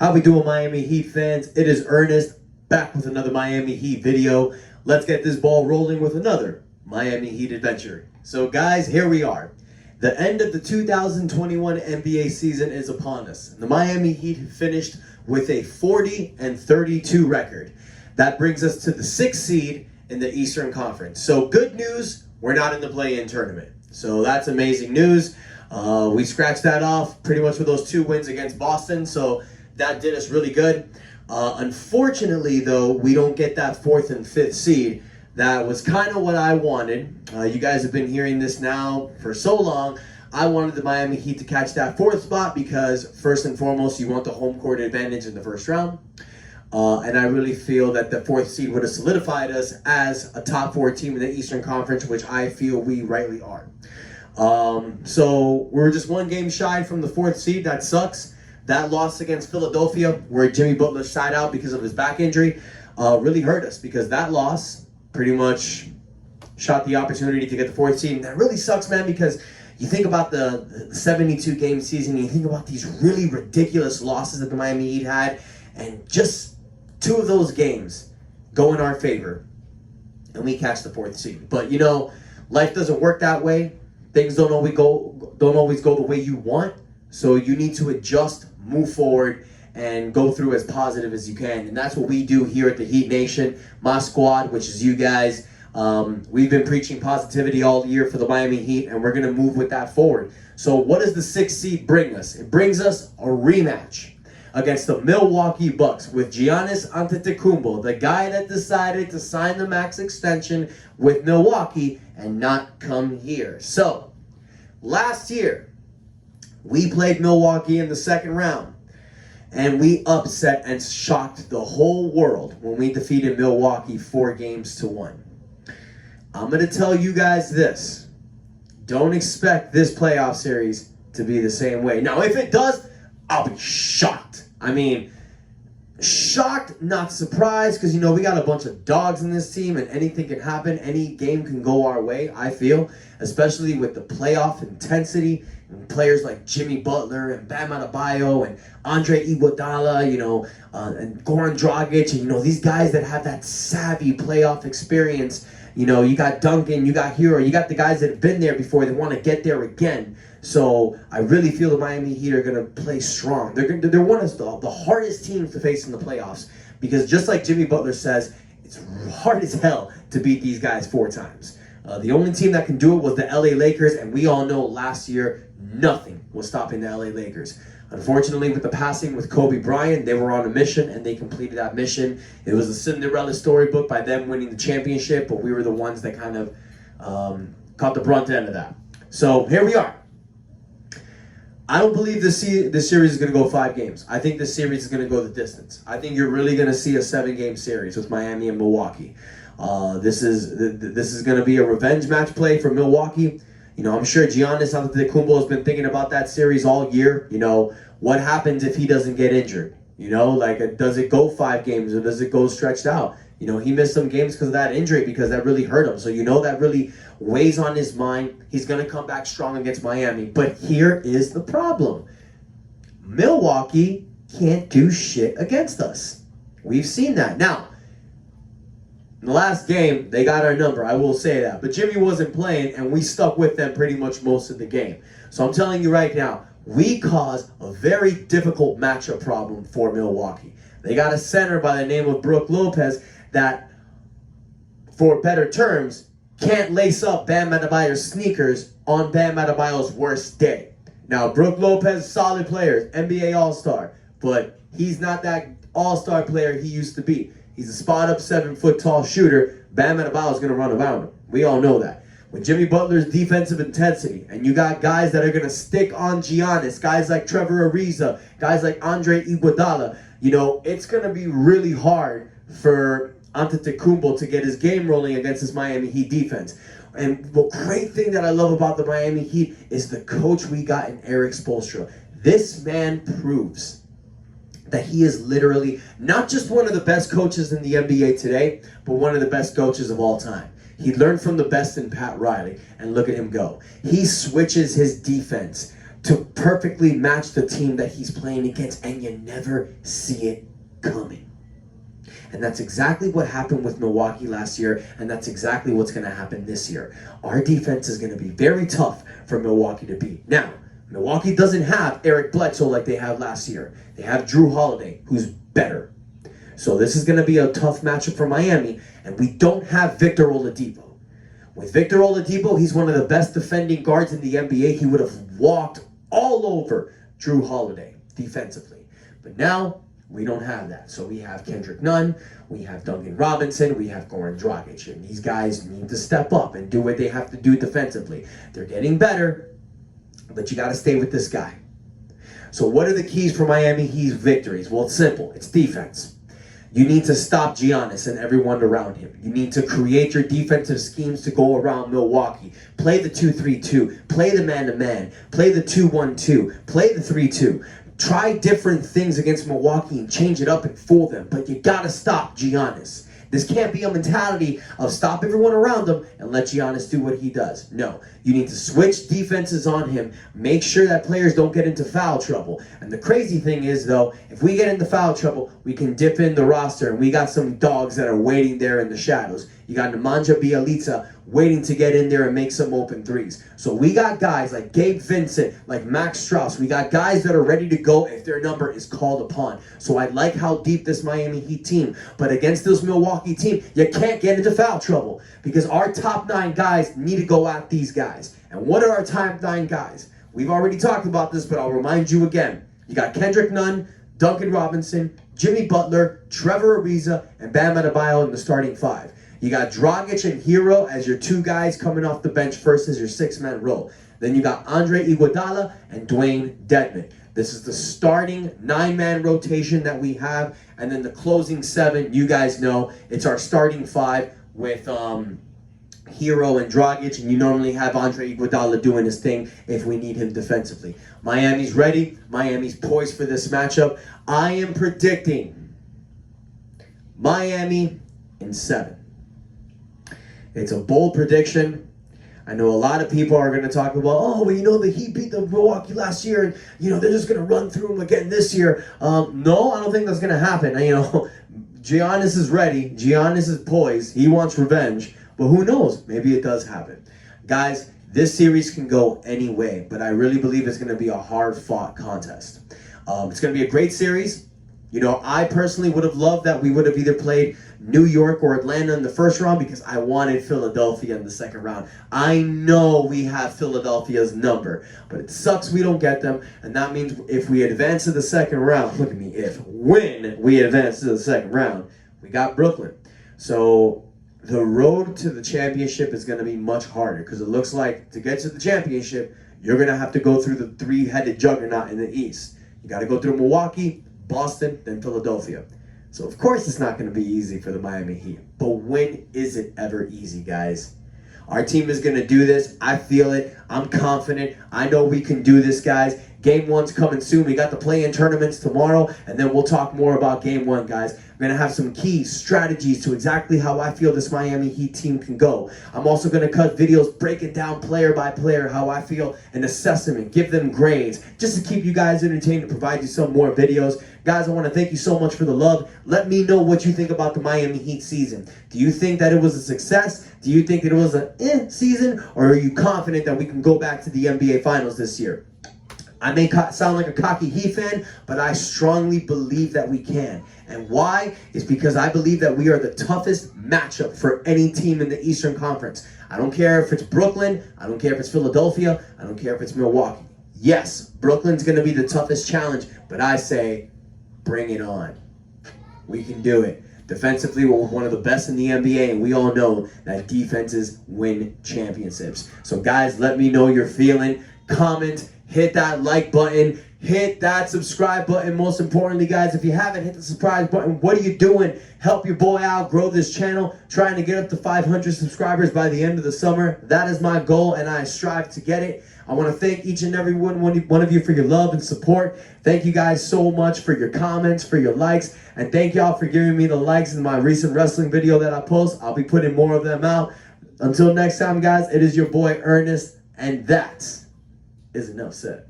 How we doing, Miami Heat fans? It is Ernest, back with another Miami Heat video. Let's get this ball rolling with another Miami Heat adventure. So guys, here we are. The end of the 2021 NBA season is upon us. The Miami Heat finished with a 40-32 record. That brings us to the 6th seed in the Eastern Conference. So good news, we're not in the play-in tournament. So that's amazing news. We scratched that off pretty much with those 2 wins against Boston. So that did us really good. Unfortunately, though, we don't get that 4th and 5th seed. That was kind of what I wanted. You guys have been hearing this now for so long. I wanted the Miami Heat to catch that 4th spot because, first and foremost, you want the home court advantage in the first round. And I really feel that the 4th seed would have solidified us as a top 4 team in the Eastern Conference, which I feel we rightly are. So we're just 1 game shy from the 4th seed. That sucks. That loss against Philadelphia, where Jimmy Butler sat out because of his back injury, really hurt us because that loss pretty much shot the opportunity to get the 4th seed. And that really sucks, man, because you think about the 72-game season, you think about these really ridiculous losses that the Miami Heat had, and just 2 of those games go in our favor, and we catch the 4th seed. But, you know, life doesn't work that way. Things don't always go the way you want, so you need to adjust, move forward, and go through as positive as you can. And that's what we do here at the Heat Nation. My squad, which is you guys, we've been preaching positivity all year for the Miami Heat, and we're going to move with that forward. So what does the 6th seed bring us? It brings us a rematch against the Milwaukee Bucks with Giannis Antetokounmpo, the guy that decided to sign the max extension with Milwaukee and not come here. So last year, we played Milwaukee in the 2nd round, and we upset and shocked the whole world when we defeated Milwaukee 4-1. I'm going to tell you guys this. Don't expect this playoff series to be the same way. Now, if it does, I'll be shocked. I mean, shocked, not surprised, because, you know, we got a bunch of dogs in this team, and anything can happen. Any game can go our way, I feel, especially with the playoff intensity and players like Jimmy Butler and Bam Adebayo and Andre Iguodala, you know, and Goran Dragic, and, you know, these guys that have that savvy playoff experience. You know, you got Duncan, you got Hero, you got the guys that have been there before that want to get there again. So I really feel the Miami Heat are going to play strong. They're one of the hardest teams to face in the playoffs because just like Jimmy Butler says, it's hard as hell to beat these guys 4 times. The only team that can do it was the LA Lakers, and we all know last year nothing was stopping the LA Lakers. Unfortunately, with the passing with Kobe Bryant, they were on a mission, and they completed that mission. It was a Cinderella storybook by them winning the championship, but we were the ones that kind of caught the brunt end of that. So here we are. I don't believe this series is going to go 5 games. I think this series is going to go the distance. I think you're really going to see a 7-game series with Miami and Milwaukee. This is going to be a revenge match play for Milwaukee. You know, I'm sure Giannis Antetokounmpo has been thinking about that series all year. You know, what happens if he doesn't get injured? You know, like, does it go 5 games or does it go stretched out? You know, he missed some games because of that injury because that really hurt him. So, you know, that really weighs on his mind. He's going to come back strong against Miami. But here is the problem. Milwaukee can't do shit against us. We've seen that. Now, in the last game, they got our number, I will say that. But Jimmy wasn't playing, and we stuck with them pretty much most of the game. So I'm telling you right now, we caused a very difficult matchup problem for Milwaukee. They got a center by the name of Brook Lopez that, for better terms, can't lace up Bam Adebayo's sneakers on Bam Adebayo's worst day. Now, Brook Lopez, solid player, NBA All-Star, but he's not that All-Star player he used to be. He's a spot-up, 7-foot-tall shooter. Bam Adebayo is going to run around him. We all know that. With Jimmy Butler's defensive intensity, and you got guys that are going to stick on Giannis, guys like Trevor Ariza, guys like Andre Iguodala, you know, it's going to be really hard for Antetokounmpo to get his game rolling against this Miami Heat defense. And the great thing that I love about the Miami Heat is the coach we got in Eric Spoelstra. This man proves that he is literally not just one of the best coaches in the NBA today, but one of the best coaches of all time. He learned from the best in Pat Riley, and look at him go. He switches his defense to perfectly match the team that he's playing against, and you never see it coming. And that's exactly what happened with Milwaukee last year, and that's exactly what's going to happen this year. Our defense is going to be very tough for Milwaukee to beat. Now, Milwaukee doesn't have Eric Bledsoe like they had last year. They have Drew Holiday, who's better. So this is going to be a tough matchup for Miami, and we don't have Victor Oladipo. With Victor Oladipo, he's one of the best defending guards in the NBA. He would have walked all over Drew Holiday defensively. But now, we don't have that. So we have Kendrick Nunn, we have Duncan Robinson, we have Goran Dragic. And these guys need to step up and do what they have to do defensively. They're getting better, but you got to stay with this guy. So what are the keys for Miami Heat's victories? Well, it's simple. It's defense. You need to stop Giannis and everyone around him. You need to create your defensive schemes to go around Milwaukee. Play the 2-3-2. Play the man-to-man. Play the 2-1-2. Play the 3-2. Try different things against Milwaukee and change it up and fool them. But you got to stop Giannis. This can't be a mentality of stop everyone around him and let Giannis do what he does. No, you need to switch defenses on him. Make sure that players don't get into foul trouble. And the crazy thing is, though, if we get into foul trouble, we can dip in the roster. And we got some dogs that are waiting there in the shadows. You got Nemanja Bjelica waiting to get in there and make some open threes. So we got guys like Gabe Vincent, like Max Strus. We got guys that are ready to go if their number is called upon. So I like how deep this Miami Heat team. But against this Milwaukee team, you can't get into foul trouble because our top 9 guys need to go at these guys. And what are our top 9 guys? We've already talked about this, but I'll remind you again. You got Kendrick Nunn, Duncan Robinson, Jimmy Butler, Trevor Ariza, and Bam Adebayo in the starting 5. You got Dragic and Hero as your 2 guys coming off the bench first as your 6-man role. Then you got Andre Iguodala and Dwayne Dedmon. This is the starting 9-man rotation that we have. And then the closing 7, you guys know, it's our starting 5 with Hero and Dragic. And you normally have Andre Iguodala doing his thing if we need him defensively. Miami's ready. Miami's poised for this matchup. I am predicting Miami in 7. It's a bold prediction. I know a lot of people are going to talk about, oh, well, you know, the Heat beat the Milwaukee last year, and, you know, they're just going to run through them again this year. No, I don't think that's going to happen. You know, Giannis is ready. Giannis is poised. He wants revenge. But who knows? Maybe it does happen. Guys, this series can go any way, but I really believe it's going to be a hard-fought contest. It's going to be a great series. You know, I personally would have loved that we would have either played New York or Atlanta in the first round because I wanted Philadelphia in the second round. I know we have Philadelphia's number, but it sucks we don't get them. And that means if we advance to the second round, look at me, when we advance to the second round, we got Brooklyn. So the road to the championship is going to be much harder because it looks like to get to the championship, you're going to have to go through the 3-headed juggernaut in the East. You got to go through Milwaukee, Boston, then Philadelphia. So, of course, it's not going to be easy for the Miami Heat. But when is it ever easy, guys? Our team is going to do this. I feel it. I'm confident. I know we can do this, guys. Game 1's coming soon. We got the play-in tournaments tomorrow, and then we'll talk more about Game 1, guys. We're going to have some key strategies to exactly how I feel this Miami Heat team can go. I'm also going to cut videos breaking down player by player how I feel and assess them and give them grades just to keep you guys entertained and provide you some more videos. Guys, I want to thank you so much for the love. Let me know what you think about the Miami Heat season. Do you think that it was a success? Do you think that it was an season? Or are you confident that we can go back to the NBA Finals this year? I may sound like a cocky Heat fan, but I strongly believe that we can. And why? Is because I believe that we are the toughest matchup for any team in the Eastern Conference. I don't care if it's Brooklyn. I don't care if it's Philadelphia. I don't care if it's Milwaukee. Yes, Brooklyn's going to be the toughest challenge, but I say, bring it on. We can do it. Defensively, we're one of the best in the NBA, and we all know that defenses win championships. So, guys, let me know your feeling. Comment. Hit that like button. Hit that subscribe button. Most importantly, guys, if you haven't hit the subscribe button, what are you doing? Help your boy out. Grow this channel. Trying to get up to 500 subscribers by the end of the summer. That is my goal, and I strive to get it. I want to thank each and every one of you for your love and support. Thank you guys so much for your comments, for your likes, and thank y'all for giving me the likes in my recent wrestling video that I post. I'll be putting more of them out. Until next time, guys, it is your boy Ernest, and that is enough said.